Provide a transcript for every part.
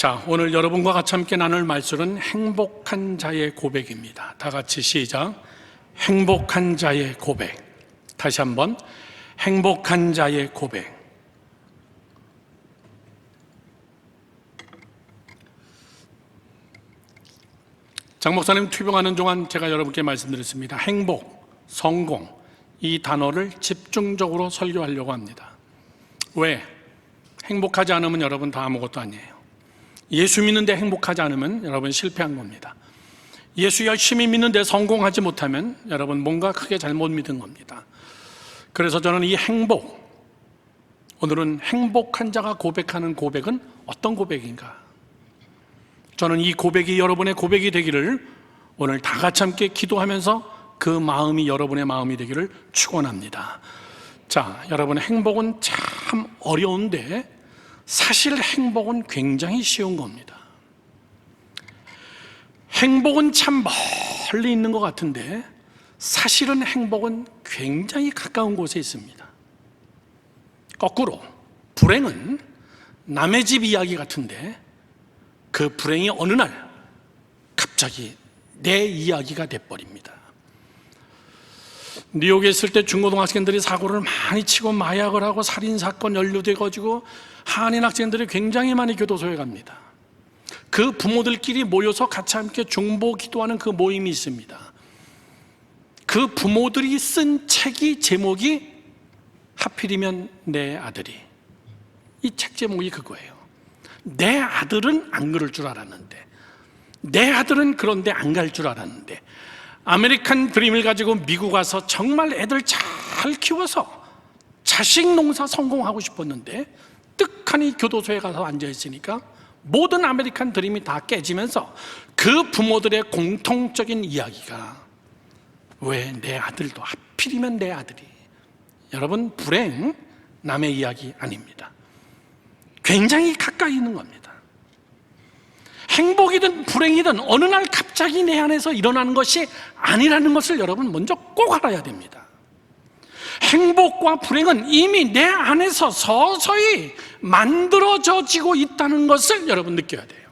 자, 오늘 여러분과 같이 함께 나눌 말씀은 행복한 자의 고백입니다. 다 같이 시작. 행복한 자의 고백. 다시 한번 행복한 자의 고백. 장 목사님 투병하는 동안 제가 여러분께 말씀드렸습니다. 행복, 성공 이 단어를 집중적으로 설교하려고 합니다. 왜? 행복하지 않으면 여러분 다 아무것도 아니에요. 예수 믿는데 행복하지 않으면 여러분 실패한 겁니다. 예수 열심히 믿는데 성공하지 못하면 여러분 뭔가 크게 잘못 믿은 겁니다. 그래서 저는 이 행복, 오늘은 행복한 자가 고백하는 고백은 어떤 고백인가? 저는 이 고백이 여러분의 고백이 되기를 오늘 다 같이 함께 기도하면서 그 마음이 여러분의 마음이 되기를 축원합니다. 자, 여러분, 행복은 참 어려운데 사실 행복은 굉장히 쉬운 겁니다. 행복은 참 멀리 있는 것 같은데 사실은 행복은 굉장히 가까운 곳에 있습니다. 거꾸로 불행은 남의 집 이야기 같은데 그 불행이 어느 날 갑자기 내 이야기가 돼버립니다. 뉴욕에 있을 때 중고등학생들이 사고를 많이 치고 마약을 하고 살인사건 연루돼가지고 한인 학생들이 굉장히 많이 교도소에 갑니다. 그 부모들끼리 모여서 같이 함께 중보 기도하는 그 모임이 있습니다. 그 부모들이 쓴 책이 제목이 하필이면 내 아들이, 이 책 제목이 그거예요. 내 아들은 안 그럴 줄 알았는데, 내 아들은 그런데 안 갈 줄 알았는데, 아메리칸 드림을 가지고 미국 와서 정말 애들 잘 키워서 자식 농사 성공하고 싶었는데 뜨하니 교도소에 가서 앉아있으니까 모든 아메리칸 드림이 다 깨지면서 그 부모들의 공통적인 이야기가 왜 내 아들도 하필이면 내 아들이. 여러분, 불행 남의 이야기 아닙니다. 굉장히 가까이 있는 겁니다. 행복이든 불행이든 어느 날 갑자기 내 안에서 일어나는 것이 아니라는 것을 여러분 먼저 꼭 알아야 됩니다. 행복과 불행은 이미 내 안에서 서서히 만들어지고 있다는 것을 여러분 느껴야 돼요.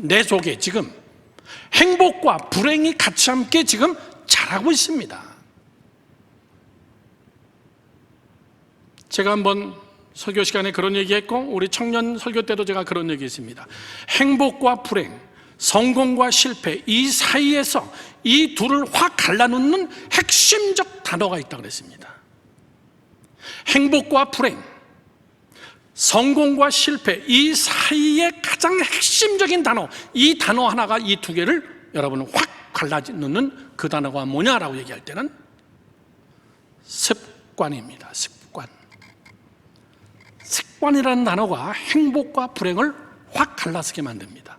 내 속에 지금 행복과 불행이 같이 함께 지금 자라고 있습니다. 제가 한번 설교 시간에 그런 얘기했고 우리 청년 설교 때도 제가 그런 얘기했습니다. 행복과 불행, 성공과 실패 이 사이에서 이 둘을 확 갈라놓는 핵심적 단어가 있다고 그랬습니다. 행복과 불행, 성공과 실패 이 사이의 가장 핵심적인 단어, 이 단어 하나가 이 두 개를 여러분 확 갈라놓는 그 단어가 뭐냐라고 얘기할 때는 습관입니다. 습관이라는 단어가 행복과 불행을 확 갈라서게 만듭니다.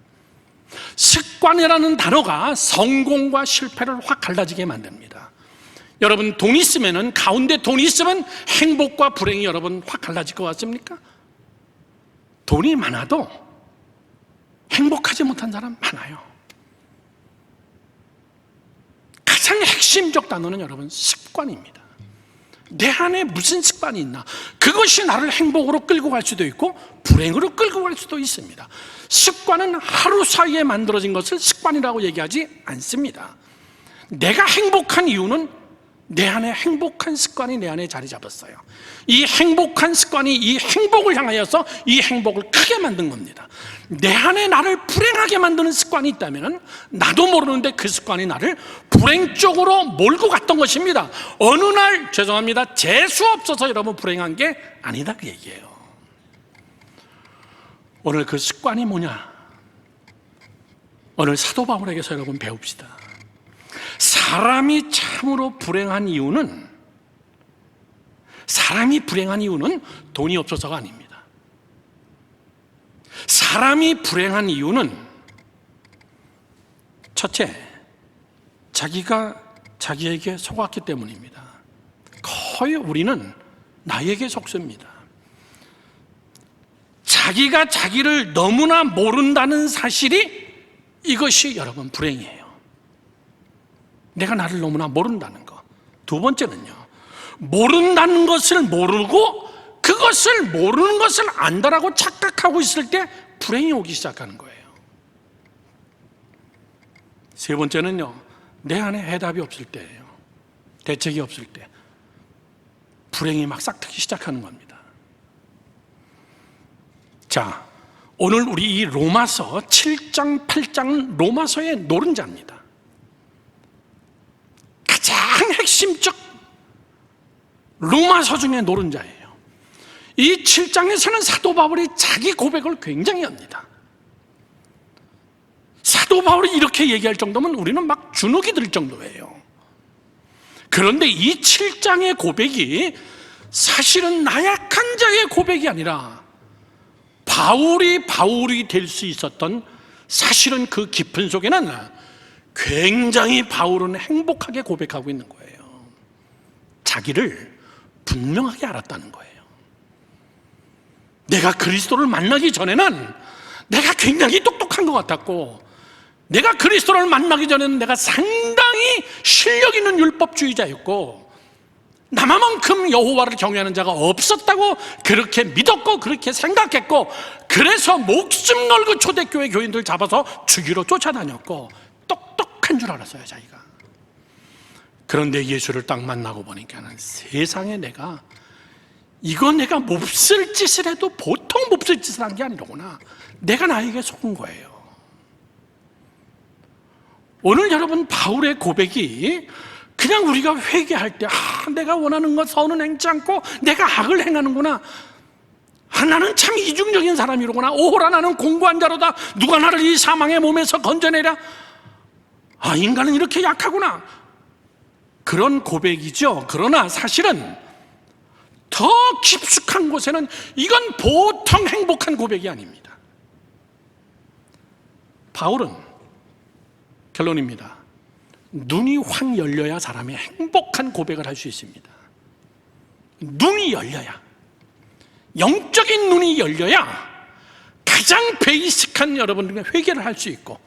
습관이라는 단어가 성공과 실패를 확 갈라지게 만듭니다. 여러분, 돈 있으면은, 가운데 돈 있으면 행복과 불행이 여러분 확 갈라질 것 같습니까? 돈이 많아도 행복하지 못한 사람 많아요. 가장 핵심적 단어는 여러분 습관입니다. 내 안에 무슨 습관이 있나? 그것이 나를 행복으로 끌고 갈 수도 있고 불행으로 끌고 갈 수도 있습니다. 습관은 하루 사이에 만들어진 것을 습관이라고 얘기하지 않습니다. 내가 행복한 이유는 내 안에 행복한 습관이 내 안에 자리 잡았어요. 이 행복한 습관이 이 행복을 향하여서 이 행복을 크게 만든 겁니다. 내 안에 나를 불행하게 만드는 습관이 있다면 나도 모르는데 그 습관이 나를 불행 쪽으로 몰고 갔던 것입니다. 어느 날 죄송합니다, 재수 없어서 여러분 불행한 게 아니다 그 얘기예요. 오늘 그 습관이 뭐냐? 오늘 사도 바울에게서 여러분 배웁시다. 사람이 참으로 불행한 이유는 돈이 없어서가 아닙니다. 사람이 불행한 이유는 첫째, 자기가 자기에게 속았기 때문입니다. 거의 우리는 나에게 속습니다. 자기가 자기를 너무나 모른다는 사실이 이것이 여러분 불행이에요. 내가 나를 너무나 모른다는 거. 두 번째는요, 모른다는 것을 모르고 그것을 모르는 것을 안다라고 착각하고 있을 때 불행이 오기 시작하는 거예요. 세 번째는요, 내 안에 해답이 없을 때예요. 대책이 없을 때 불행이 막 싹트기 시작하는 겁니다. 자, 오늘 우리 이 로마서 7장, 8장 로마서의 노른자입니다. 가장 핵심적 로마서 중에 노른자예요. 이 7장에서는 사도 바울이 자기 고백을 굉장히 합니다. 사도 바울이 이렇게 얘기할 정도면 우리는 막 주눅이 들 정도예요. 그런데 이 7장의 고백이 사실은 나약한 자의 고백이 아니라 바울이 될 수 있었던, 사실은 그 깊은 속에는 굉장히 바울은 행복하게 고백하고 있는 거예요. 자기를 분명하게 알았다는 거예요. 내가 그리스도를 만나기 전에는 내가 굉장히 똑똑한 것 같았고, 내가 그리스도를 만나기 전에는 내가 상당히 실력 있는 율법주의자였고, 나만큼 여호와를 경외하는 자가 없었다고 그렇게 믿었고 그렇게 생각했고, 그래서 목숨 걸고 초대교회 교인들 잡아서 죽이러 쫓아다녔고 똑똑한 줄 알았어요, 자기가. 그런데 예수를 딱 만나고 보니까는 세상에 내가 몹쓸 짓을 해도 보통 몹쓸 짓을 한 게 아니로구나. 내가 나에게 속은 거예요. 오늘 여러분, 바울의 고백이 그냥 우리가 회개할 때 내가 원하는 것 선은 행치 않고 내가 악을 행하는구나, 나는 참 이중적인 사람이로구나, 오호라 나는 공고한 자로다, 누가 나를 이 사망의 몸에서 건져내랴, 인간은 이렇게 약하구나, 그런 고백이죠. 그러나 사실은 더 깊숙한 곳에는 이건 보통 행복한 고백이 아닙니다. 바울은, 결론입니다, 눈이 확 열려야 사람이 행복한 고백을 할 수 있습니다. 눈이 열려야, 영적인 눈이 열려야 가장 베이직한 여러분들의 회개를 할 수 있고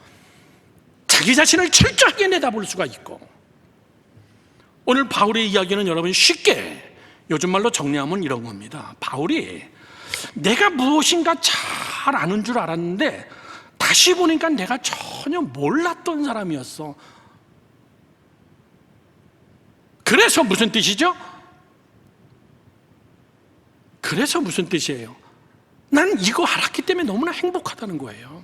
자기 자신을 철저하게 내다볼 수가 있고. 오늘 바울의 이야기는 여러분 쉽게 요즘 말로 정리하면 이런 겁니다. 바울이 내가 무엇인가 잘 아는 줄 알았는데 다시 보니까 내가 전혀 몰랐던 사람이었어. 그래서 무슨 뜻이죠? 그래서 무슨 뜻이에요? 난 이거 알았기 때문에 너무나 행복하다는 거예요.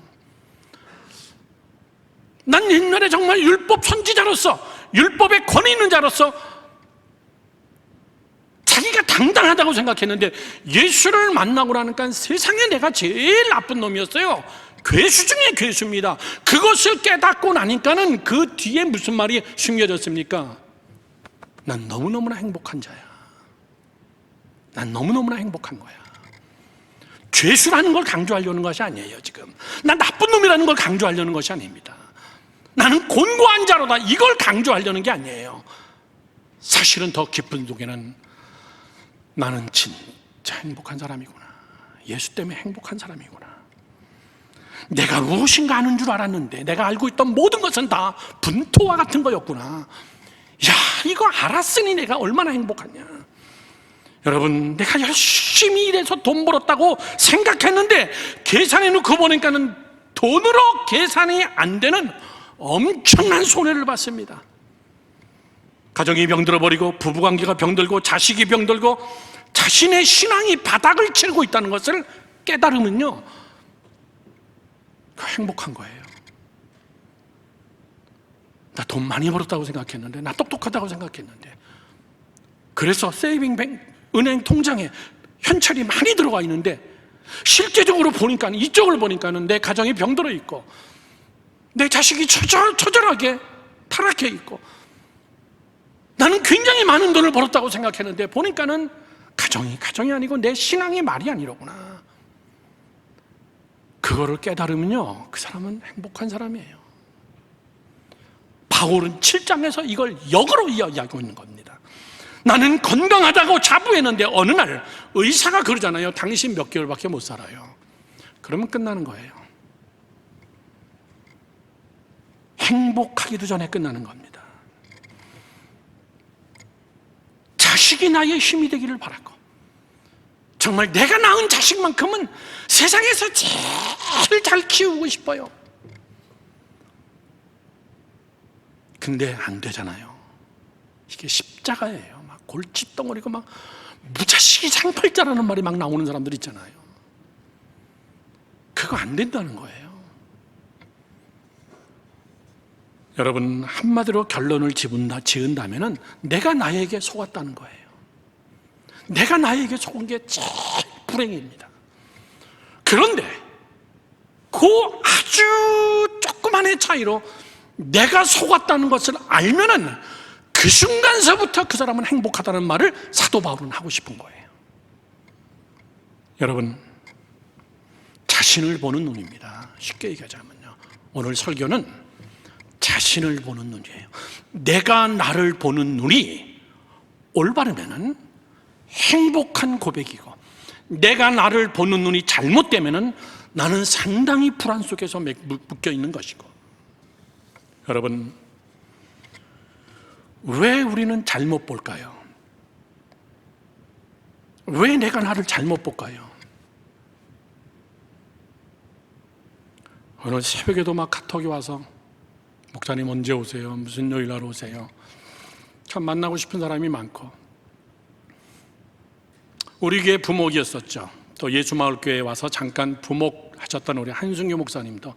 난 옛날에 정말 율법 선지자로서, 율법에 권위 있는 자로서 자기가 당당하다고 생각했는데 예수를 만나고 나니까 세상에 내가 제일 나쁜 놈이었어요. 괴수 중에 괴수입니다. 그것을 깨닫고 나니까는 그 뒤에 무슨 말이 숨겨졌습니까? 난 너무너무나 행복한 자야. 난 너무너무나 행복한 거야. 죄수라는 걸 강조하려는 것이 아니에요. 지금 난 나쁜 놈이라는 걸 강조하려는 것이 아닙니다. 나는 곤고한 자로다, 이걸 강조하려는 게 아니에요. 사실은 더 깊은 속에는 나는 진짜 행복한 사람이구나, 예수 때문에 행복한 사람이구나, 내가 무엇인가 아는 줄 알았는데 내가 알고 있던 모든 것은 다 분토와 같은 거였구나, 야, 이거 알았으니 내가 얼마나 행복하냐. 여러분, 내가 열심히 일해서 돈 벌었다고 생각했는데 계산해 놓고 보니까는 돈으로 계산이 안 되는 엄청난 손해를 봤습니다. 가정이 병들어버리고, 부부관계가 병들고, 자식이 병들고, 자신의 신앙이 바닥을 치르고 있다는 것을 깨달으면요, 행복한 거예요. 나 돈 많이 벌었다고 생각했는데, 나 똑똑하다고 생각했는데, 그래서 은행 통장에 현찰이 많이 들어가 있는데 실제적으로 보니까, 이쪽을 보니까는 내 가정이 병들어 있고 내 자식이 처절하게 타락해 있고, 나는 굉장히 많은 돈을 벌었다고 생각했는데 보니까는 가정이 아니고 내 신앙이 말이 아니로구나. 그거를 깨달으면요, 그 사람은 행복한 사람이에요. 바울은 7장에서 이걸 역으로 이야기하고 있는 겁니다. 나는 건강하다고 자부했는데 어느 날 의사가 그러잖아요. 당신 몇 개월밖에 못 살아요. 그러면 끝나는 거예요. 행복하기도 전에 끝나는 겁니다. 자식이 나의 힘이 되기를 바라고, 정말 내가 낳은 자식만큼은 세상에서 제일 잘 키우고 싶어요. 근데 안 되잖아요. 이게 십자가예요. 막 골칫덩어리고 막 무자식이 상팔자라는 말이 막 나오는 사람들 있잖아요. 그거 안 된다는 거예요. 여러분, 한마디로 결론을 지은다면 내가 나에게 속았다는 거예요. 내가 나에게 속은 게 제일 불행입니다. 그런데 그 아주 조그만의 차이로 내가 속았다는 것을 알면은 그 순간서부터 그 사람은 행복하다는 말을 사도 바울은 하고 싶은 거예요. 여러분, 자신을 보는 눈입니다. 쉽게 얘기하자면요, 오늘 설교는 자신을 보는 눈이에요. 내가 나를 보는 눈이 올바르면은 행복한 고백이고, 내가 나를 보는 눈이 잘못되면은 나는 상당히 불안 속에서 묶여 있는 것이고. 여러분, 왜 우리는 잘못 볼까요? 왜 내가 나를 잘못 볼까요? 오늘 새벽에도 막 카톡이 와서 목사님 언제 오세요? 무슨 요일 날 오세요? 참 만나고 싶은 사람이 많고, 우리 교회 부목이었었죠. 또 예수마을교회에 와서 잠깐 부목하셨던 우리 한승규 목사님도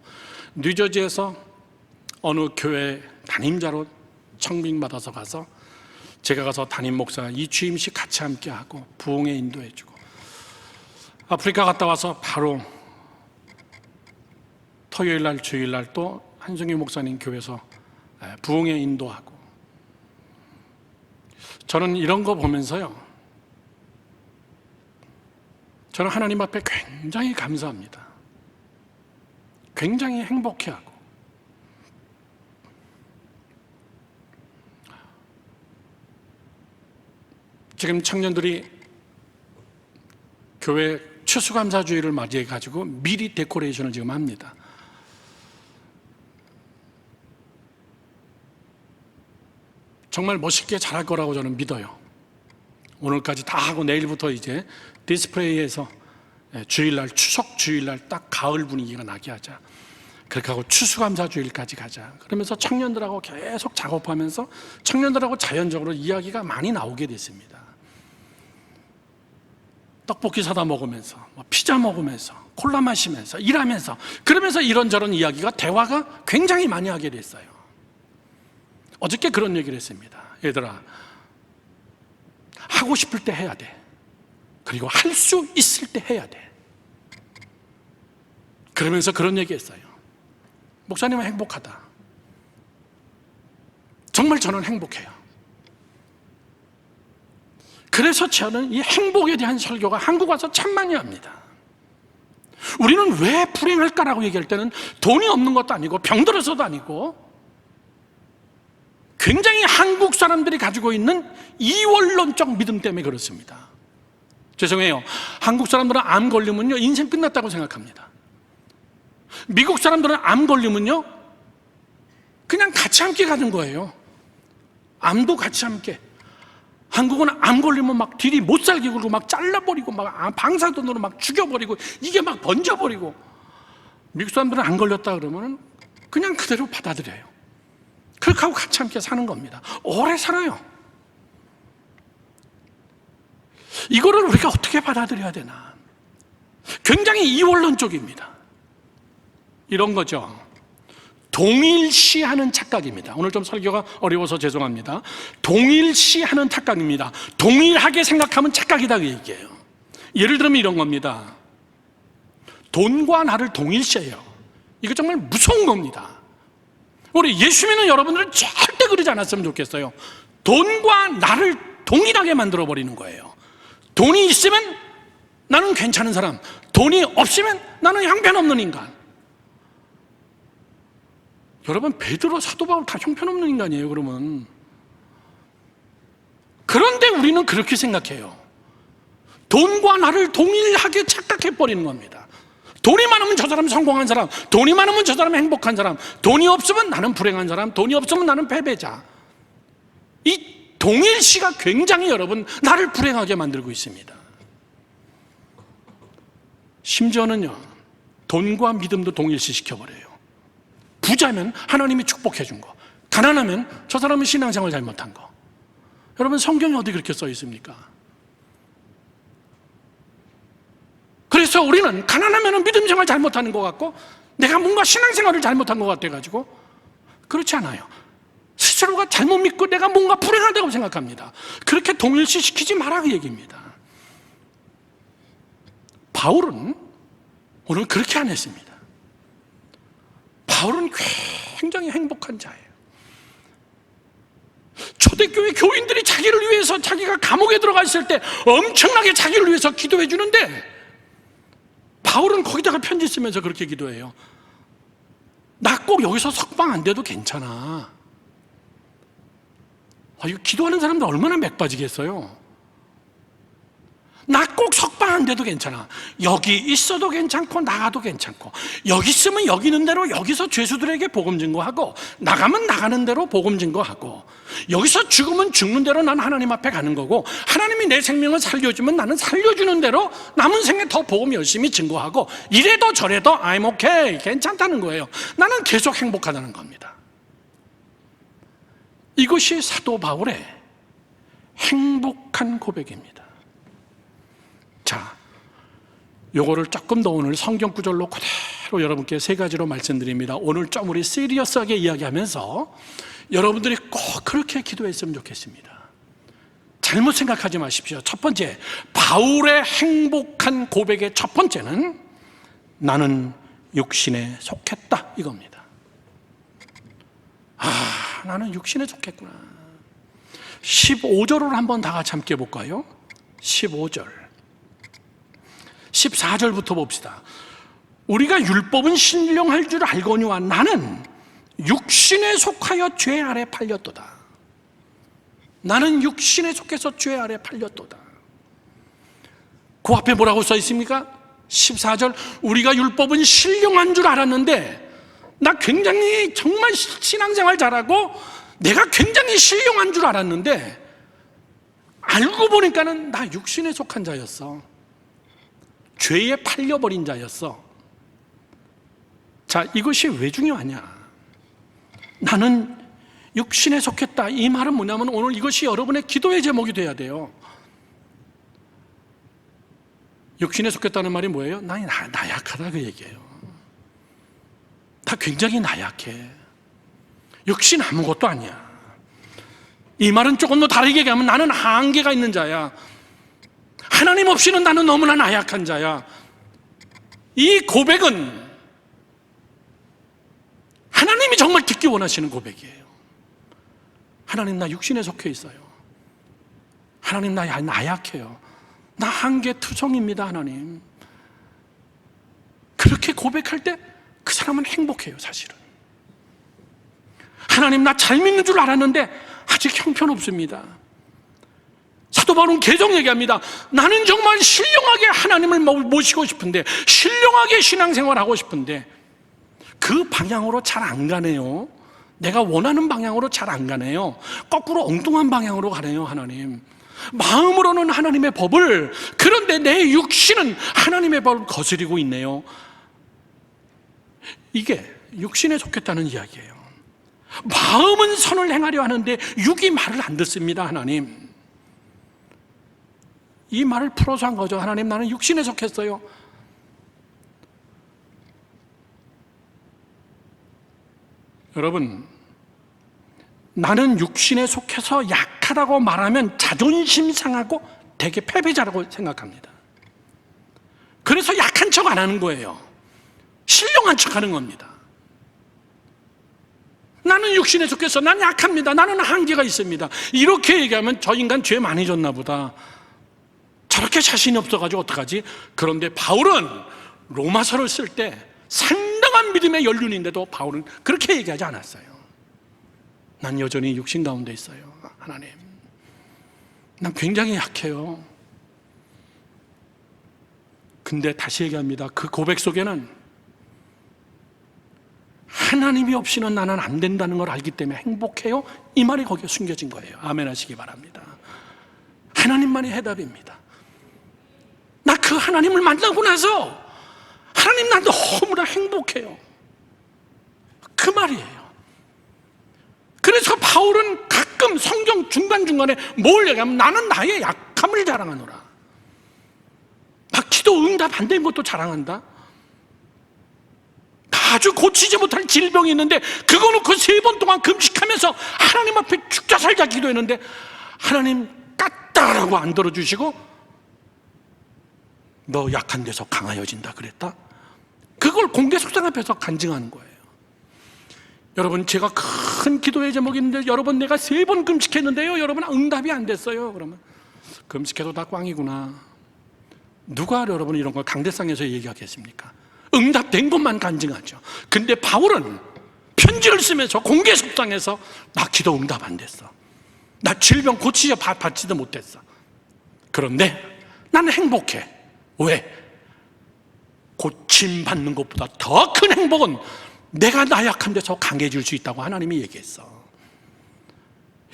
뉴저지에서 어느 교회 담임자로 청빙받아서 가서 제가 가서 담임 목사 이 취임식 같이 함께하고 부흥에 인도해주고, 아프리카 갔다 와서 바로 토요일날 주일날 또 한승규 목사님 교회에서 부흥에 인도하고. 저는 이런 거 보면서요, 저는 하나님 앞에 굉장히 감사합니다. 굉장히 행복해하고. 지금 청년들이 교회 추수감사주의를 맞이해 가지고 미리 데코레이션을 지금 합니다. 정말 멋있게 잘할 거라고 저는 믿어요. 오늘까지 다 하고 내일부터 이제 디스플레이에서 주일날, 추석 주일날 딱 가을 분위기가 나게 하자. 그렇게 하고 추수감사주일까지 가자. 그러면서 청년들하고 계속 작업하면서 청년들하고 자연적으로 이야기가 많이 나오게 됐습니다. 떡볶이 사다 먹으면서, 피자 먹으면서, 콜라 마시면서, 일하면서, 그러면서 이런저런 이야기가, 대화가 굉장히 많이 하게 됐어요. 어저께 그런 얘기를 했습니다. 얘들아, 하고 싶을 때 해야 돼. 그리고 할 수 있을 때 해야 돼. 그러면서 그런 얘기 했어요. 목사님은 행복하다. 정말 저는 행복해요. 그래서 저는 이 행복에 대한 설교가 한국 와서 참 많이 합니다. 우리는 왜 불행할까라고 얘기할 때는 돈이 없는 것도 아니고 병들어서도 아니고, 굉장히 한국 사람들이 가지고 있는 이원론적 믿음 때문에 그렇습니다. 죄송해요. 한국 사람들은 암 걸리면요 인생 끝났다고 생각합니다. 미국 사람들은 암 걸리면요 그냥 같이 함께 가는 거예요. 암도 같이 함께. 한국은 암 걸리면 막 딜이 못 살게 굴고 막 잘라버리고 막 방사선으로 막 죽여버리고 이게 막 번져버리고. 미국 사람들은 안 걸렸다 그러면 그냥 그대로 받아들여요. 그렇게 하고 같이 함께 사는 겁니다. 오래 살아요. 이거를 우리가 어떻게 받아들여야 되나? 굉장히 이원론적입니다. 이런 거죠. 동일시하는 착각입니다. 오늘 좀 설교가 어려워서 죄송합니다. 동일시하는 착각입니다. 동일하게 생각하면 착각이다 그 얘기예요. 예를 들면 이런 겁니다. 돈과 나를 동일시해요. 이거 정말 무서운 겁니다. 우리 예수 믿는 여러분들은 절대 그러지 않았으면 좋겠어요. 돈과 나를 동일하게 만들어 버리는 거예요. 돈이 있으면 나는 괜찮은 사람, 돈이 없으면 나는 형편없는 인간. 여러분, 베드로, 사도 바울 다 형편없는 인간이에요. 그러면 그런데 우리는 그렇게 생각해요. 돈과 나를 동일하게 착각해 버리는 겁니다. 돈이 많으면 저 사람 성공한 사람, 돈이 많으면 저 사람 행복한 사람, 돈이 없으면 나는 불행한 사람, 돈이 없으면 나는 패배자. 이 동일시가 굉장히 여러분 나를 불행하게 만들고 있습니다. 심지어는요, 돈과 믿음도 동일시시켜버려요. 부자면 하나님이 축복해 준 거, 가난하면 저 사람은 신앙생활 잘못한 거. 여러분, 성경에 어디 그렇게 써 있습니까? 그래서 우리는 가난하면 믿음생활 잘못하는 것 같고, 내가 뭔가 신앙생활을 잘못한 것 같아가지고, 그렇지 않아요. 스스로가 잘못 믿고 내가 뭔가 불행하다고 생각합니다. 그렇게 동일시시키지 마라, 그 얘기입니다. 바울은 오늘 그렇게 안 했습니다. 바울은 굉장히 행복한 자예요. 초대교회 교인들이 자기를 위해서, 자기가 감옥에 들어가 있을 때 엄청나게 자기를 위해서 기도해 주는데, 바울은 거기다가 편지 쓰면서 그렇게 기도해요. 나 꼭 여기서 석방 안 돼도 괜찮아. 이거 기도하는 사람들 얼마나 맥 빠지겠어요. 나 꼭 석방 안 돼도 괜찮아. 여기 있어도 괜찮고 나가도 괜찮고, 여기 있으면 여기 있는 대로 여기서 죄수들에게 복음 증거하고, 나가면 나가는 대로 복음 증거하고, 여기서 죽으면 죽는 대로 난 하나님 앞에 가는 거고, 하나님이 내 생명을 살려주면 나는 살려주는 대로 남은 생에 더 복음 열심히 증거하고, 이래도 저래도 I'm okay, 괜찮다는 거예요. 나는 계속 행복하다는 겁니다. 이것이 사도 바울의 행복한 고백입니다. 자, 요거를 조금 더 오늘 성경 구절로 그대로 여러분께 세 가지로 말씀드립니다. 오늘 좀 우리 시리어스하게 이야기하면서 여러분들이 꼭 그렇게 기도했으면 좋겠습니다. 잘못 생각하지 마십시오. 첫 번째, 바울의 행복한 고백의 첫 번째는 나는 육신에 속했다, 이겁니다. 나는 육신에 속했구나. 15절을 한번 다 같이 함께 볼까요? 15절 14절부터 봅시다. 우리가 율법은 신령할 줄 알거니와 나는 육신에 속하여 죄 아래 팔렸도다. 나는 육신에 속해서 죄 아래 팔렸도다. 그 앞에 뭐라고 써 있습니까? 14절, 우리가 율법은 신령한 줄 알았는데, 나 굉장히 정말 신앙생활 잘하고 내가 굉장히 신령한 줄 알았는데, 알고 보니까는 나 육신에 속한 자였어. 죄에 팔려버린 자였어. 자, 이것이 왜 중요하냐? 나는 육신에 속했다. 이 말은 뭐냐면, 오늘 이것이 여러분의 기도의 제목이 돼야 돼요. 육신에 속했다는 말이 뭐예요? 나 나약하다, 그 얘기예요. 나 굉장히 나약해. 육신 아무것도 아니야. 이 말은 조금 더 다르게 얘기하면 나는 한계가 있는 자야. 하나님 없이는 나는 너무나 나약한 자야. 이 고백은 하나님이 정말 듣기 원하시는 고백이에요. 하나님, 나 육신에 속해 있어요. 하나님, 나 나약해요. 나 한계투성입니다, 하나님. 그렇게 고백할 때 그 사람은 행복해요, 사실은. 하나님, 나 잘 믿는 줄 알았는데 아직 형편없습니다. 사도 바울은 계속 얘기합니다. 나는 정말 신령하게 하나님을 모시고 싶은데, 신령하게 신앙생활하고 싶은데 그 방향으로 잘 안 가네요. 내가 원하는 방향으로 잘 안 가네요. 거꾸로 엉뚱한 방향으로 가네요, 하나님. 마음으로는 하나님의 법을, 그런데 내 육신은 하나님의 법을 거스리고 있네요. 이게 육신에 속했다는 이야기예요. 마음은 선을 행하려 하는데 육이 말을 안 듣습니다, 하나님. 이 말을 풀어서 한 거죠. 하나님, 나는 육신에 속했어요. 여러분, 나는 육신에 속해서 약하다고 말하면 자존심 상하고 되게 패배자라고 생각합니다. 그래서 약한 척 안 하는 거예요. 신령한 척 하는 겁니다. 나는 육신에 속해서 난 약합니다. 나는 한계가 있습니다. 이렇게 얘기하면 저 인간 죄 많이 졌나 보다. 저렇게 자신이 없어가지고 어떡하지? 그런데 바울은 로마서를 쓸 때 상당한 믿음의 연륜인데도 바울은 그렇게 얘기하지 않았어요. 난 여전히 육신 가운데 있어요. 하나님, 난 굉장히 약해요. 근데 다시 얘기합니다. 그 고백 속에는 하나님이 없이는 나는 안 된다는 걸 알기 때문에 행복해요. 이 말이 거기에 숨겨진 거예요. 아멘 하시기 바랍니다. 하나님만이 해답입니다. 나 그 하나님을 만나고 나서 하나님 나 너무나 행복해요. 그 말이에요. 그래서 바울은 가끔 성경 중간중간에 뭘 얘기하면 나는 나의 약함을 자랑하노라. 막 기도 응답 안 된 것도 자랑한다. 아주 고치지 못할 질병이 있는데 그거 놓고 3번 동안 금식하면서 하나님 앞에 죽자 살자 기도했는데 하나님 깠다라고 안 들어주시고 너 약한 데서 강하여진다 그랬다. 그걸 공개 속상 앞에서 간증하는 거예요. 여러분, 제가 큰 기도의 제목이 있는데 여러분 내가 3번 금식했는데요 여러분 응답이 안 됐어요. 그러면 금식해도 다 꽝이구나. 누가 여러분 이런 걸 강대상에서 얘기하겠습니까? 응답된 것만 간증하죠. 근데 바울은 편지를 쓰면서 공개 속상해서 나 기도 응답 안 됐어, 나 질병 고치지 받지도 못했어. 그런데 나는 행복해. 왜? 고침받는 것보다 더 큰 행복은 내가 나약한 데서 강해질 수 있다고 하나님이 얘기했어.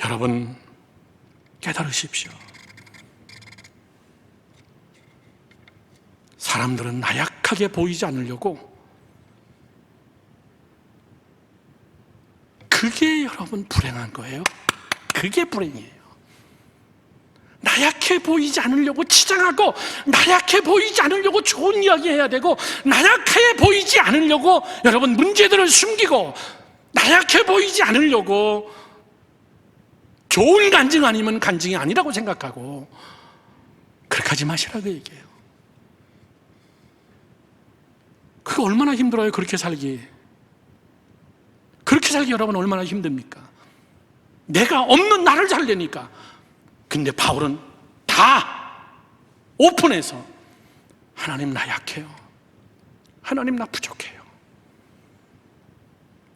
여러분 깨달으십시오. 사람들은 나약하게 보이지 않으려고, 그게 여러분 불행한 거예요. 그게 불행이에요. 나약해 보이지 않으려고 치장하고, 나약해 보이지 않으려고 좋은 이야기 해야 되고, 나약해 보이지 않으려고 여러분 문제들을 숨기고, 나약해 보이지 않으려고 좋은 간증 아니면 간증이 아니라고 생각하고, 그렇게 하지 마시라고 얘기해요. 그거 얼마나 힘들어요. 그렇게 살기 여러분 얼마나 힘듭니까? 내가 없는 나를 살려니까. 근데 바울은 다 오픈해서 하나님 나 약해요, 하나님 나 부족해요,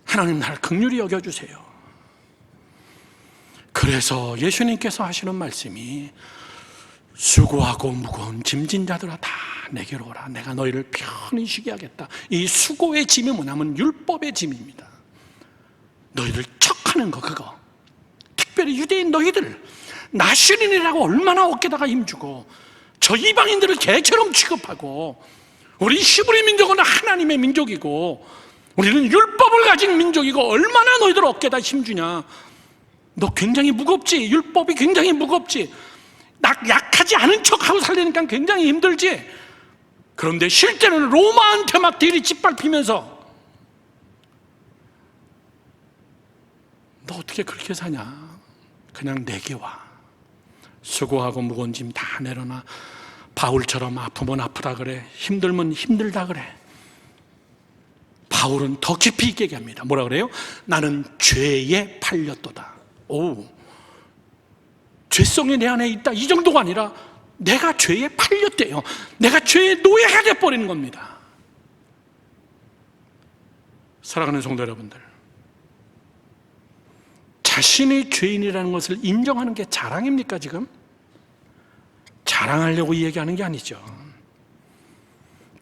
하나님 나를 긍휼히 여겨주세요. 그래서 예수님께서 하시는 말씀이 수고하고 무거운 짐진 자들아 다 내게로 오라, 내가 너희를 편히 쉬게 하겠다. 이 수고의 짐이 뭐냐면 율법의 짐입니다. 너희들 척하는 거, 그거 특별히 유대인 너희들 나시린이라고 얼마나 어깨다가 힘주고 저 이방인들을 개처럼 취급하고, 우리 히브리 민족은 하나님의 민족이고 우리는 율법을 가진 민족이고 얼마나 너희들 어깨다 힘주냐. 너 굉장히 무겁지? 율법이 굉장히 무겁지? 약하지 않은 척하고 살려니까 굉장히 힘들지? 그런데 실제는 로마한테 막 대리 짓밟히면서 너 어떻게 그렇게 사냐? 그냥 내게 와. 수고하고 무거운 짐 다 내려놔. 바울처럼 아프면 아프다 그래, 힘들면 힘들다 그래. 바울은 더 깊이 있게 얘기합니다. 뭐라 그래요? 나는 죄에 팔렸도다. 오, 죄성이 내 안에 있다, 이 정도가 아니라 내가 죄에 팔렸대요. 내가 죄의 노예가 돼버리는 겁니다. 사랑하는 성도 여러분들, 자신이 죄인이라는 것을 인정하는 게 자랑입니까? 지금 자랑하려고 얘기하는 게 아니죠.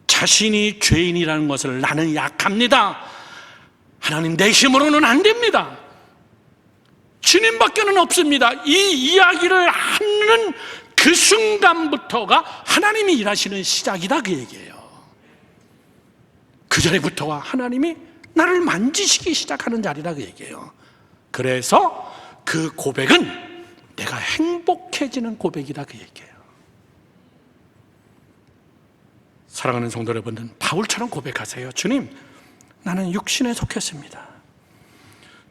자신이 죄인이라는 것을, 나는 약합니다, 하나님 내 힘으로는 안 됩니다, 주님밖에는 없습니다, 이 이야기를 하는 그 순간부터가 하나님이 일하시는 시작이다, 그 얘기예요. 그 전에부터가 하나님이 나를 만지시기 시작하는 자리다, 그 얘기예요. 그래서 그 고백은 내가 행복해지는 고백이다, 그 얘기예요. 사랑하는 성도 여러분들, 바울처럼 고백하세요. 주님, 나는 육신에 속했습니다.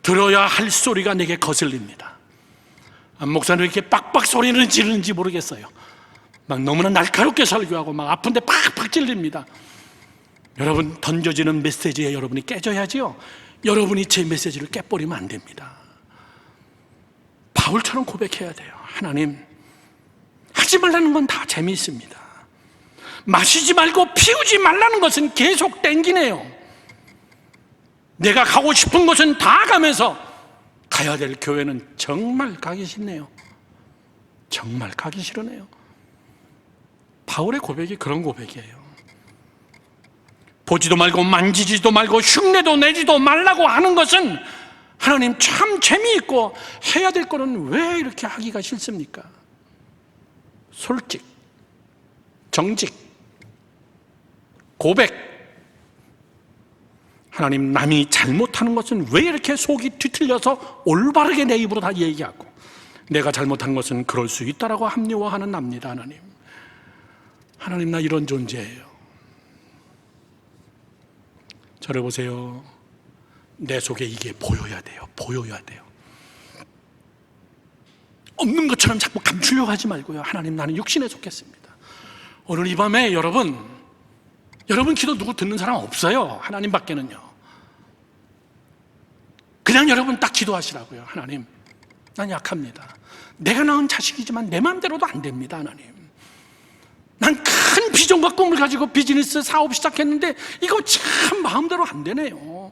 들어야 할 소리가 내게 거슬립니다. 목사님 왜 이렇게 빡빡 소리는 지르는지 모르겠어요. 막 너무나 날카롭게 설교하고 막 아픈데 팍팍 찔립니다. 여러분, 던져지는 메시지에 여러분이 깨져야지요. 여러분이 제 메시지를 깨버리면 안 됩니다. 바울처럼 고백해야 돼요. 하나님, 하지 말라는 건 다 재미있습니다. 마시지 말고 피우지 말라는 것은 계속 땡기네요. 내가 가고 싶은 곳은 다 가면서 가야 될 교회는 정말 가기 싫네요. 정말 가기 싫으네요. 바울의 고백이 그런 고백이에요. 보지도 말고 만지지도 말고 흉내도 내지도 말라고 하는 것은 하나님 참 재미있고 해야 될 거는 왜 이렇게 하기가 싫습니까? 솔직, 정직, 고백, 하나님, 남이 잘못하는 것은 왜 이렇게 속이 뒤틀려서 올바르게 내 입으로 다 얘기하고, 내가 잘못한 것은 그럴 수 있다라고 합리화하는 납니다. 하나님, 나 이런 존재예요. 저를 보세요. 내 속에 이게 보여야 돼요. 없는 것처럼 자꾸 감추려고 하지 말고요. 하나님, 나는 육신에 속했습니다. 오늘 이 밤에 여러분 기도 누구 듣는 사람 없어요. 하나님밖에는요. 그냥 여러분 딱 기도하시라고요. 하나님, 난 약합니다. 내가 낳은 자식이지만 내 마음대로도 안 됩니다. 하나님, 난 큰 비전과 꿈을 가지고 비즈니스 사업 시작했는데 이거 참 마음대로 안 되네요.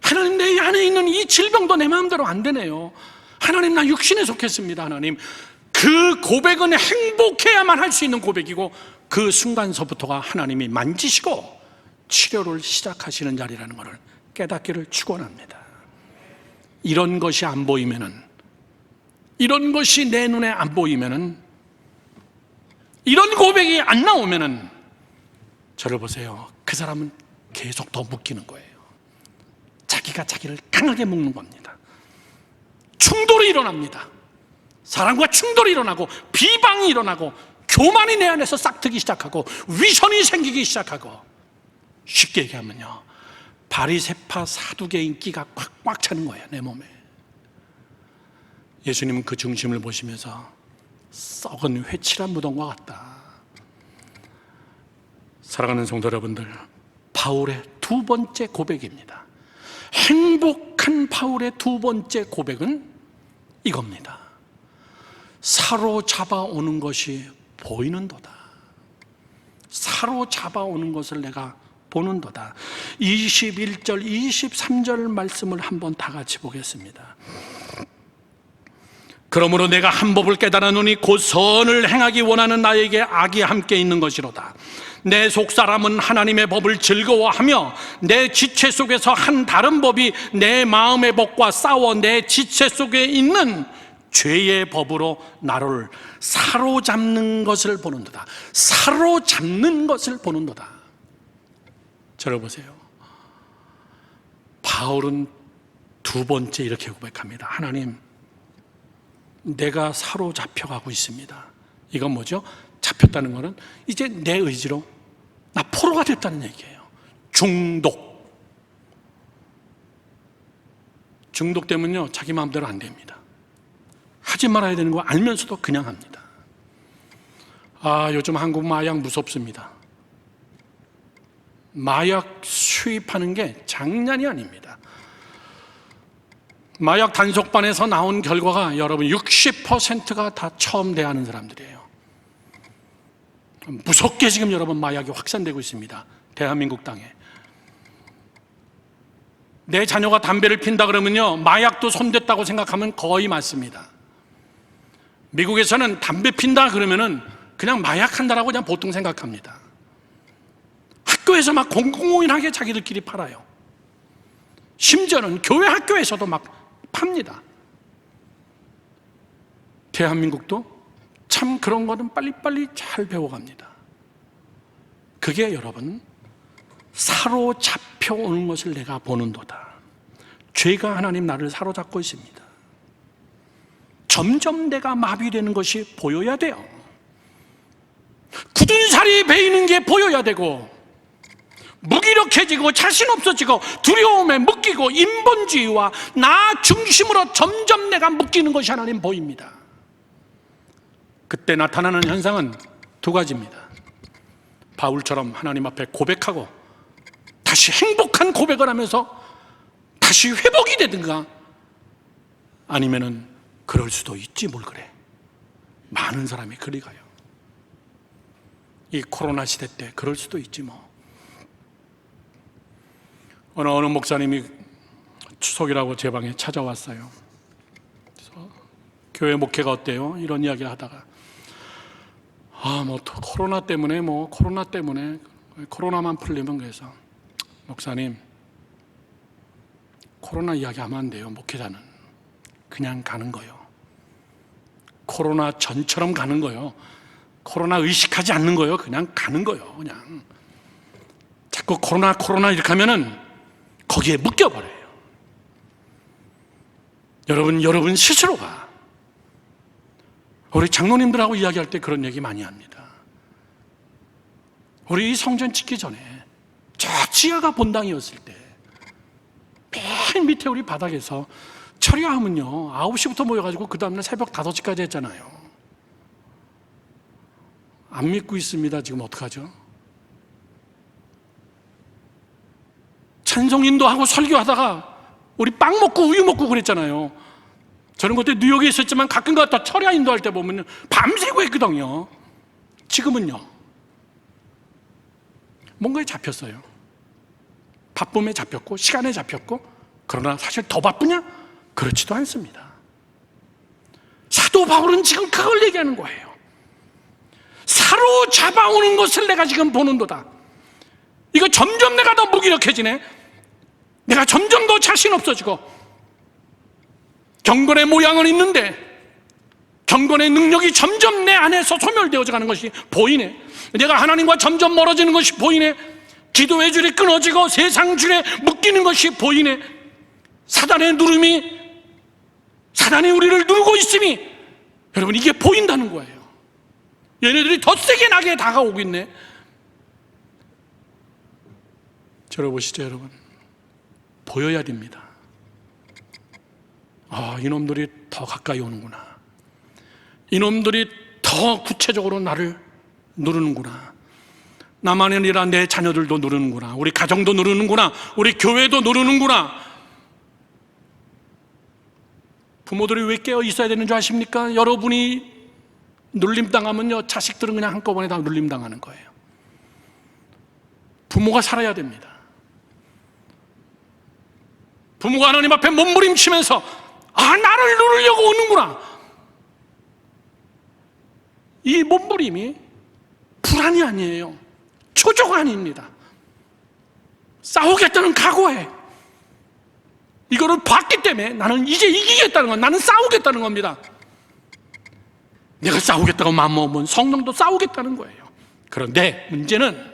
하나님, 내 안에 있는 이 질병도 내 마음대로 안 되네요. 하나님, 나 육신에 속했습니다. 하나님, 그 고백은 행복해야만 할 수 있는 고백이고, 그 순간서부터가 하나님이 만지시고 치료를 시작하시는 자리라는 것을 깨닫기를 축원합니다. 이런 것이 안 보이면은, 이런 것이 내 눈에 안 보이면은, 이런 고백이 안 나오면은, 저를 보세요. 그 사람은 계속 더 묶이는 거예요. 자기가 자기를 강하게 묶는 겁니다. 충돌이 일어납니다. 사랑과 충돌이 일어나고, 비방이 일어나고, 교만이 내 안에서 싹트기 시작하고, 위선이 생기기 시작하고, 쉽게 얘기하면요, 바리새파 사두개인 끼가 꽉꽉 차는 거예요, 내 몸에. 예수님은 그 중심을 보시면서 썩은 회칠한 무덤과 같다. 사랑하는 성도 여러분들, 바울의 두 번째 고백입니다. 행복한 바울의 두 번째 고백은 이겁니다. 사로잡아 오는 것이 보이는도다. 사로잡아 오는 것을 내가 보는도다. 21절, 23절 말씀을 한번 다 같이 보겠습니다. 그러므로 내가 한 법을 깨달았노니 곧 선을 행하기 원하는 나에게 악이 함께 있는 것이로다. 내 속사람은 하나님의 법을 즐거워하며 내 지체 속에서 한 다른 법이 내 마음의 법과 싸워 내 지체 속에 있는 죄의 법으로 나를 사로잡는 것을 보는도다. 사로잡는 것을 보는도다. 저를 보세요. 바울은 두 번째 이렇게 고백합니다. 하나님, 내가 사로잡혀가고 있습니다. 이건 뭐죠? 잡혔다는 것은 이제 내 의지로 나 포로가 됐다는 얘기예요. 중독되면요, 자기 마음대로 안 됩니다. 하지 말아야 되는 거 알면서도 그냥 합니다. 요즘 한국 마약 무섭습니다. 마약 수입하는 게 장난이 아닙니다. 마약 단속반에서 나온 결과가 여러분 60%가 다 처음 대하는 사람들이에요. 무섭게 지금 여러분 마약이 확산되고 있습니다. 대한민국 땅에. 내 자녀가 담배를 핀다 그러면요, 마약도 손댔다고 생각하면 거의 맞습니다. 미국에서는 담배 핀다 그러면은 그냥 마약한다라고 그냥 보통 생각합니다. 학교에서 막 공공연하게 자기들끼리 팔아요. 심지어는 교회 학교에서도 막 팝니다. 대한민국도 참 그런 거는 빨리빨리 잘 배워갑니다. 그게 여러분 사로잡혀 오는 것을 내가 보는도다. 죄가 하나님 나를 사로잡고 있습니다. 점점 내가 마비되는 것이 보여야 돼요. 굳은 살이 베이는 게 보여야 되고, 무기력해지고 자신 없어지고 두려움에 묶이고 인본주의와 나 중심으로 점점 내가 묶이는 것이 하나님 보입니다. 그때 나타나는 현상은 두 가지입니다. 바울처럼 하나님 앞에 고백하고 다시 행복한 고백을 하면서 다시 회복이 되든가, 아니면은 그럴 수도 있지 뭘 그래. 많은 사람이 그리 가요. 이 코로나 시대 때 그럴 수도 있지 뭐. 어느 목사님이 추석이라고 제 방에 찾아왔어요. 그래서 교회 목회가 어때요? 이런 이야기를 하다가 코로나 때문에 코로나만 풀리면, 그래서 목사님, 코로나 이야기하면 안 돼요. 목회자는 그냥 가는 거예요. 코로나 전처럼 가는 거예요. 코로나 의식하지 않는 거예요. 그냥 가는 거예요. 그냥 자꾸 코로나 이렇게 하면은 거기에 묶여버려요. 여러분 스스로가 우리 장로님들하고 이야기할 때 그런 얘기 많이 합니다. 우리 이 성전 짓기 전에 저 지하가 본당이었을 때 맨 밑에 우리 바닥에서 철야하면요 9시부터 모여가지고 그 다음날 새벽 5시까지 했잖아요. 안 믿고 있습니다. 지금 어떡하죠? 찬송인도 하고 설교하다가 우리 빵 먹고 우유 먹고 그랬잖아요. 저는 그때 뉴욕에 있었지만 가끔 가다 철야 인도할 때 보면 밤새고 했거든요. 지금은요 뭔가에 잡혔어요. 바쁨에 잡혔고 시간에 잡혔고, 그러나 사실 더 바쁘냐? 그렇지도 않습니다. 사도 바울은 지금 그걸 얘기하는 거예요. 사로잡아오는 것을 내가 지금 보는도다. 이거 점점 내가 더 무기력해지네. 내가 점점 더 자신 없어지고, 경건의 모양은 있는데 경건의 능력이 점점 내 안에서 소멸되어져 가는 것이 보이네. 내가 하나님과 점점 멀어지는 것이 보이네. 기도의 줄이 끊어지고 세상 줄에 묶이는 것이 보이네. 사단의 누름이, 사단이 우리를 누르고 있음이, 여러분 이게 보인다는 거예요. 얘네들이 더 세게 나게 다가오고 있네. 들어보시죠 여러분. 보여야 됩니다. 이놈들이 더 가까이 오는구나. 이놈들이 더 구체적으로 나를 누르는구나. 나만이 아니라 내 자녀들도 누르는구나. 우리 가정도 누르는구나. 우리 교회도 누르는구나. 부모들이 왜 깨어 있어야 되는 줄 아십니까? 여러분이 눌림당하면요 자식들은 그냥 한꺼번에 다 눌림당하는 거예요. 부모가 살아야 됩니다. 부모가 하나님 앞에 몸부림치면서 나를 누르려고 오는구나. 이 몸부림이 불안이 아니에요. 초조가 아닙니다. 싸우겠다는 각오에 이거를 봤기 때문에 나는 이제 이기겠다는 건, 나는 싸우겠다는 겁니다. 내가 싸우겠다고 마음먹으면 성령도 싸우겠다는 거예요. 그런데 문제는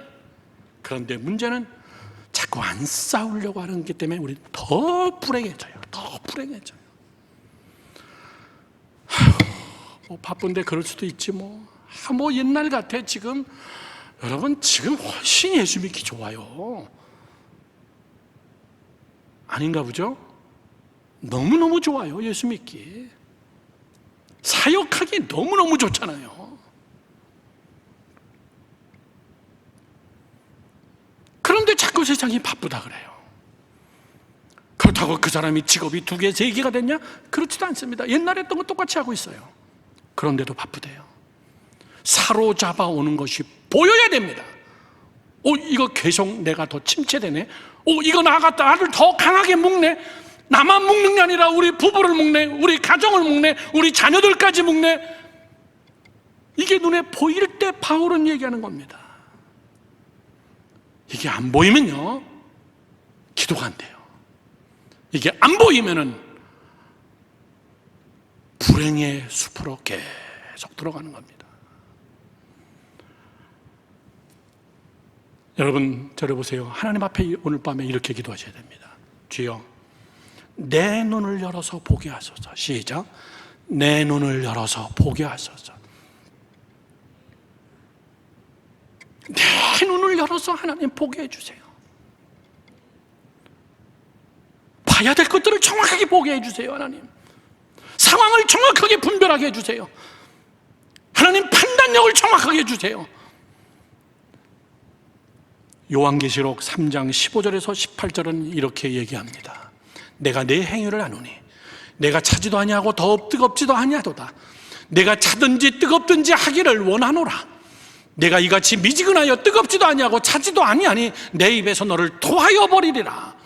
자꾸 안 싸우려고 하는 게 때문에 우리 더 불행해져요. 더 불행해져요. 뭐 바쁜데 그럴 수도 있지 뭐 옛날 같아. 지금 여러분 지금 훨씬 예수 믿기 좋아요. 아닌가 보죠? 너무너무 좋아요. 예수 믿기. 사역하기 너무너무 좋잖아요. 그런데 자꾸 세상이 바쁘다 그래요. 그렇다고 그 사람이 직업이 2개, 3개가 됐냐? 그렇지도 않습니다. 옛날에 했던 거 똑같이 하고 있어요. 그런데도 바쁘대요. 사로잡아 오는 것이 보여야 됩니다. 이거 계속 내가 더 침체되네. 이거 나를 더 강하게 묶네. 나만 묶는 게 아니라 우리 부부를 묶네. 우리 가정을 묶네. 우리 자녀들까지 묶네. 이게 눈에 보일 때 바울은 얘기하는 겁니다. 이게 안 보이면요 기도가 안 돼요. 이게 안 보이면은 불행의 숲으로 계속 들어가는 겁니다. 여러분 저를 보세요. 하나님 앞에 오늘 밤에 이렇게 기도하셔야 됩니다. 주여 내 눈을 열어서 보게 하소서. 시작. 내 눈을 열어서 보게 하소서. 내 눈을 열어서 하나님 보게 해주세요. 봐야 될 것들을 정확하게 보게 해주세요. 하나님 상황을 정확하게 분별하게 해주세요. 하나님 판단력을 정확하게 해주세요. 요한계시록 3장 15절에서 18절은 이렇게 얘기합니다. 내가 내 행위를 아노니 내가 차지도 아니하고 더 뜨겁지도 아니하도다. 내가 차든지 뜨겁든지 하기를 원하노라. 내가 이같이 미지근하여 뜨겁지도 아니하고 차지도 아니하니 내 입에서 너를 토하여 버리리라.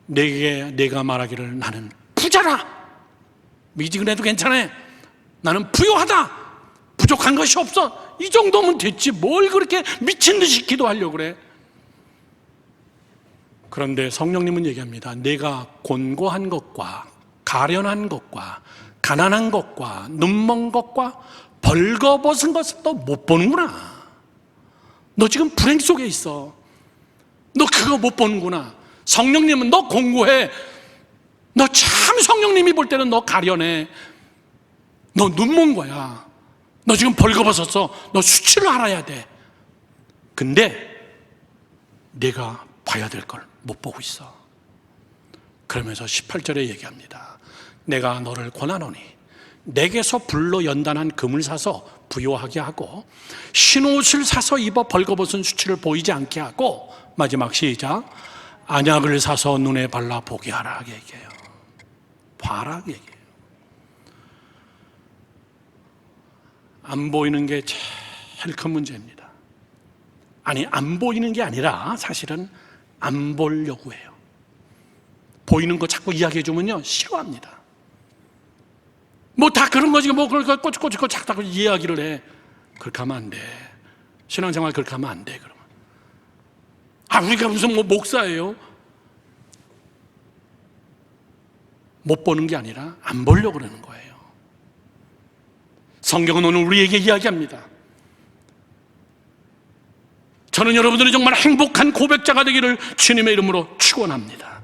내가 말하기를 나는 부자라. 미지근해도 괜찮아. 나는 부유하다. 부족한 것이 없어. 이 정도면 됐지 뭘 그렇게 미친 듯이 기도하려고 그래. 그런데 성령님은 얘기합니다. 내가 곤고한 것과 가련한 것과 가난한 것과 눈먼 것과 벌거벗은 것을 또 못 보는구나. 너 지금 불행 속에 있어. 그거 못 보는구나. 성령님은 너 공고해. 너 참 성령님이 볼 때는 너 가련해. 너 눈먼 거야. 너 지금 벌거벗었어. 너 수치를 알아야 돼. 근데 내가 봐야 될 걸 못 보고 있어. 그러면서 18절에 얘기합니다. 내가 너를 권하노니 내게서 불로 연단한 금을 사서 부요하게 하고 흰옷을 사서 입어 벌거벗은 수치를 보이지 않게 하고, 마지막 시작, 안약을 사서 눈에 발라 보게 하라 얘기해요. 봐라 얘기해요. 안 보이는 게 제일 큰 문제입니다. 아니, 안 보이는 게 아니라 사실은 안 보려고 해요. 보이는 거 자꾸 이야기해 주면요, 싫어합니다. 뭐 다 그런 거지, 뭐 그걸 꼬치꼬치 자꾸 이야기를 해. 그렇게 하면 안 돼. 신앙생활 그렇게 하면 안 돼. 그러면 우리가 무슨 뭐 목사예요? 못 보는 게 아니라 안 보려고 그러는 거예요. 성경은 오늘 우리에게 이야기합니다. 저는 여러분들이 정말 행복한 고백자가 되기를 주님의 이름으로 축원합니다.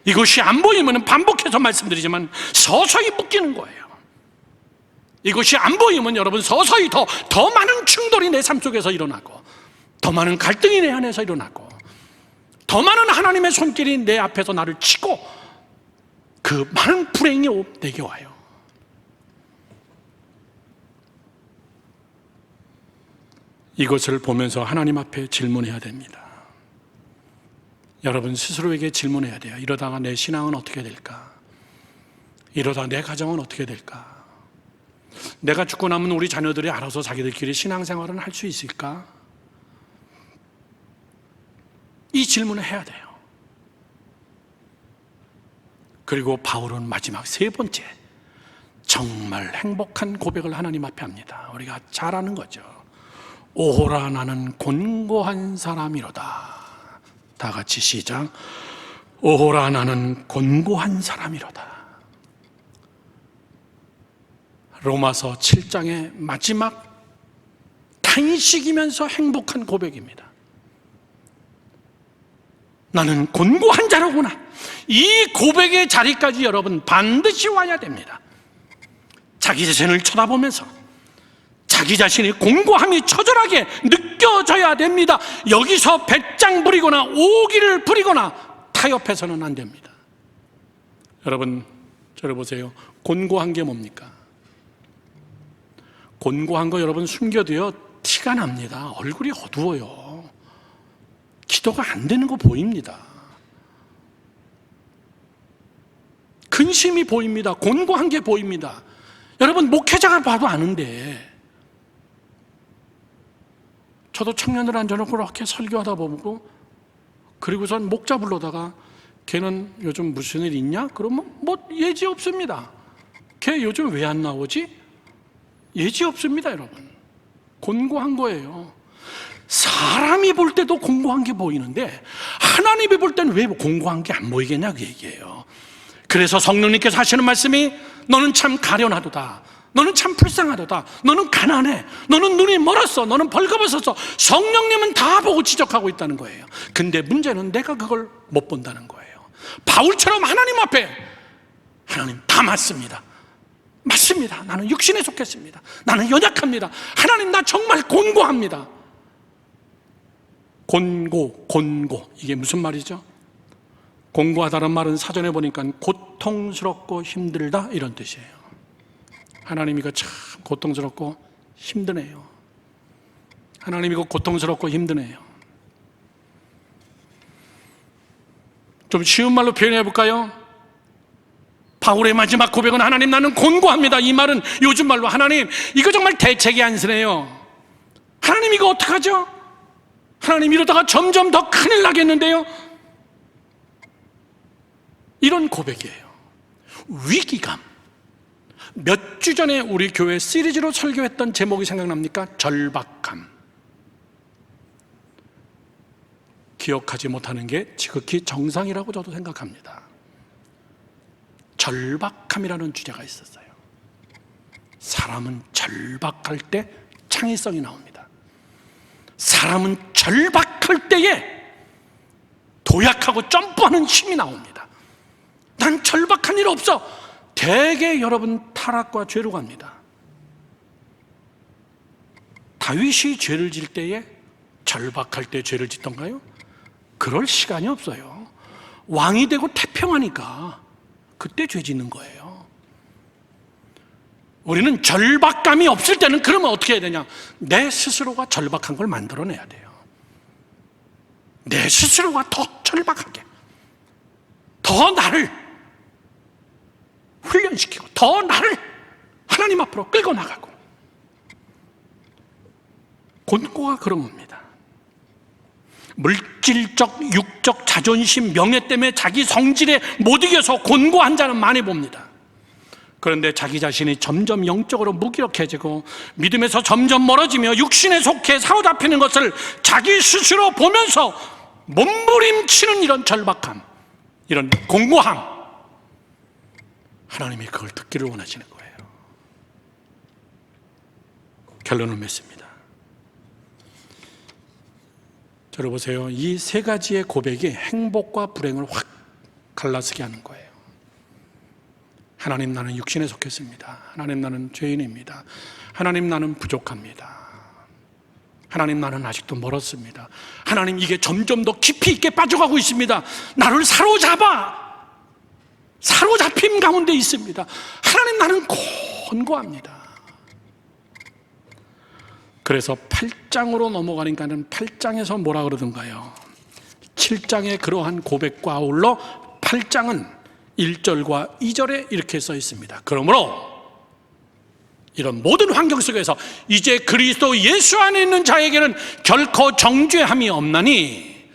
이것이 안 보이면 반복해서 말씀드리지만 서서히 묶이는 거예요. 이것이 안 보이면 여러분 서서히 더 많은 충돌이 내 삶 속에서 일어나고, 더 많은 갈등이 내 안에서 일어나고, 더 많은 하나님의 손길이 내 앞에서 나를 치고 그 많은 불행이 내게 와요. 이것을 보면서 하나님 앞에 질문해야 됩니다. 여러분 스스로에게 질문해야 돼요. 이러다가 내 신앙은 어떻게 될까? 이러다 내 가정은 어떻게 될까? 내가 죽고 나면 우리 자녀들이 알아서 자기들끼리 신앙생활은 할 수 있을까? 이 질문을 해야 돼요. 그리고 바울은 마지막 세 번째, 정말 행복한 고백을 하나님 앞에 합니다. 우리가 잘 아는 거죠. 오호라 나는 곤고한 사람이로다. 다 같이 시작. 오호라 나는 곤고한 사람이로다. 로마서 7장의 마지막 탄식이면서 행복한 고백입니다. 나는 곤고한 자로구나. 이 고백의 자리까지 여러분 반드시 와야 됩니다. 자기 자신을 쳐다보면서 자기 자신의 공고함이 처절하게 느껴져야 됩니다. 여기서 배짱 부리거나 오기를 부리거나 타협해서는 안 됩니다. 여러분 저를 보세요. 곤고한 게 뭡니까? 곤고한 거 여러분 숨겨도요 티가 납니다. 얼굴이 어두워요. 기도가 안 되는 거 보입니다. 근심이 보입니다. 곤고한 게 보입니다. 여러분 목회자가 봐도 아는데, 저도 청년들 앉아놓고 그렇게 설교하다 보고, 그리고선 목자 불러다가 걔는 요즘 무슨 일 있냐? 그러면 뭐 예지 없습니다. 걔 요즘 왜 안 나오지? 예지 없습니다. 여러분 곤고한 거예요. 사람이 볼 때도 공고한 게 보이는데 하나님이 볼 때는 왜 공고한 게 안 보이겠냐 그 얘기예요. 그래서 성령님께서 하시는 말씀이 너는 참 가련하도다. 너는 참 불쌍하도다. 너는 가난해. 너는 눈이 멀었어. 너는 벌거벗었어. 성령님은 다 보고 지적하고 있다는 거예요. 근데 문제는 내가 그걸 못 본다는 거예요. 바울처럼 하나님 앞에 하나님 다 맞습니다. 맞습니다. 나는 육신에 속했습니다. 나는 연약합니다. 하나님 나 정말 곤고합니다. 곤고 이게 무슨 말이죠? 곤고하다는 말은 사전에 보니까 고통스럽고 힘들다 이런 뜻이에요. 하나님 이거 참 고통스럽고 힘드네요. 하나님 이거 고통스럽고 힘드네요. 좀 쉬운 말로 표현해 볼까요? 바울의 마지막 고백은 하나님 나는 곤고합니다. 이 말은 요즘 말로 하나님 이거 정말 대책이 안 서네요. 하나님 이거 어떡하죠? 하나님 이러다가 점점 더 큰일 나겠는데요. 이런 고백이에요. 위기감. 몇 주 전에 우리 교회 시리즈로 설교했던 제목이 생각납니까? 절박함. 기억하지 못하는 게 지극히 정상이라고 저도 생각합니다. 절박함이라는 주제가 있었어요. 사람은 절박할 때 창의성이 나옵니다. 사람은 절박할 때에 도약하고 점프하는 힘이 나옵니다. 난 절박한 일 없어. 대개 여러분 타락과 죄로 갑니다. 다윗이 죄를 질 때에 절박할 때 죄를 짓던가요? 그럴 시간이 없어요. 왕이 되고 태평하니까 그때 죄 짓는 거예요. 우리는 절박감이 없을 때는 그러면 어떻게 해야 되냐? 내 스스로가 절박한 걸 만들어내야 돼요. 내 스스로가 더 절박하게, 더 나를 훈련시키고 더 나를 하나님 앞으로 끌고 나가고. 곤고가 그런 겁니다. 물질적, 육적 자존심, 명예 때문에 자기 성질에 못 이겨서 곤고한 자는 많이 봅니다. 그런데 자기 자신이 점점 영적으로 무기력해지고 믿음에서 점점 멀어지며 육신에 속해 사로잡히는 것을 자기 스스로 보면서 몸부림치는 이런 절박함, 이런 공고함, 하나님이 그걸 듣기를 원하시는 거예요. 결론을 맺습니다. 들어보세요. 이 세 가지의 고백이 행복과 불행을 확 갈라서게 하는 거예요. 하나님, 나는 육신에 속했습니다. 하나님, 나는 죄인입니다. 하나님, 나는 부족합니다. 하나님, 나는 아직도 멀었습니다. 하나님, 이게 점점 더 깊이 있게 빠져가고 있습니다. 나를 사로잡힘 가운데 있습니다. 하나님, 나는 곤고합니다. 그래서 8장으로 넘어가니까는 8장에서 뭐라 그러던가요? 7장의 그러한 고백과 아울러 8장은 1절과 2절에 이렇게 써 있습니다. 그러므로 이런 모든 환경 속에서 이제 그리스도 예수 안에 있는 자에게는 결코 정죄함이 없나니,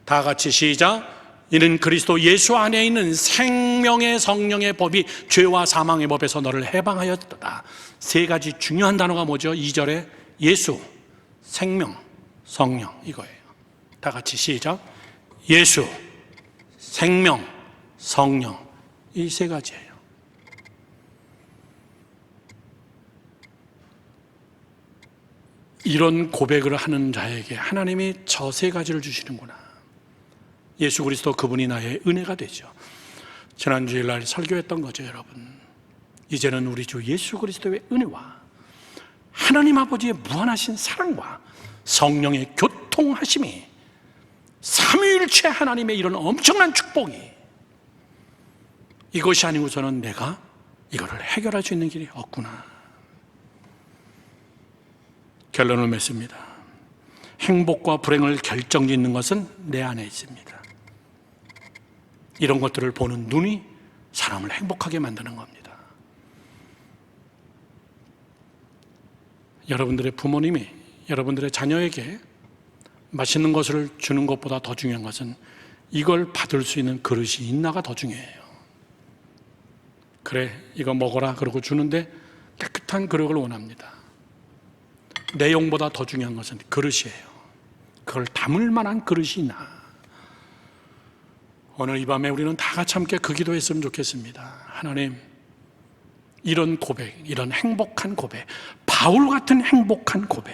다 같이 시작. 이는 그리스도 예수 안에 있는 생명의 성령의 법이 죄와 사망의 법에서 너를 해방하였다. 세 가지 중요한 단어가 뭐죠? 2절에 예수, 생명, 성령, 이거예요. 다 같이 시작. 예수, 생명, 성령, 이 세 가지예요. 이런 고백을 하는 자에게 하나님이 저 세 가지를 주시는구나. 예수 그리스도, 그분이 나의 은혜가 되죠. 지난 주일날 설교했던 거죠, 여러분. 이제는 우리 주 예수 그리스도의 은혜와 하나님 아버지의 무한하신 사랑과 성령의 교통하심이, 삼위일체 하나님의 이런 엄청난 축복이, 이것이 아니고서는 내가 이거를 해결할 수 있는 길이 없구나. 결론을 맺습니다. 행복과 불행을 결정짓는 것은 내 안에 있습니다. 이런 것들을 보는 눈이 사람을 행복하게 만드는 겁니다. 여러분들의 부모님이 여러분들의 자녀에게 맛있는 것을 주는 것보다 더 중요한 것은 이걸 받을 수 있는 그릇이 있나가 더 중요해요. 그래, 이거 먹어라 그러고 주는데 깨끗한 그릇을 원합니다. 내용보다 더 중요한 것은 그릇이에요. 그걸 담을 만한 그릇이 있나. 오늘 이 밤에 우리는 다 같이 함께 그 기도했으면 좋겠습니다. 하나님, 이런 고백, 이런 행복한 고백, 바울 같은 행복한 고백,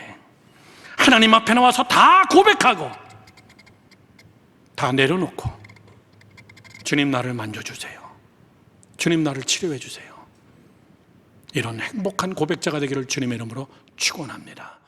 하나님 앞에 나와서 다 고백하고 다 내려놓고, 주님 나를 만져주세요, 주님 나를 치료해 주세요, 이런 행복한 고백자가 되기를 주님의 이름으로 축원합니다.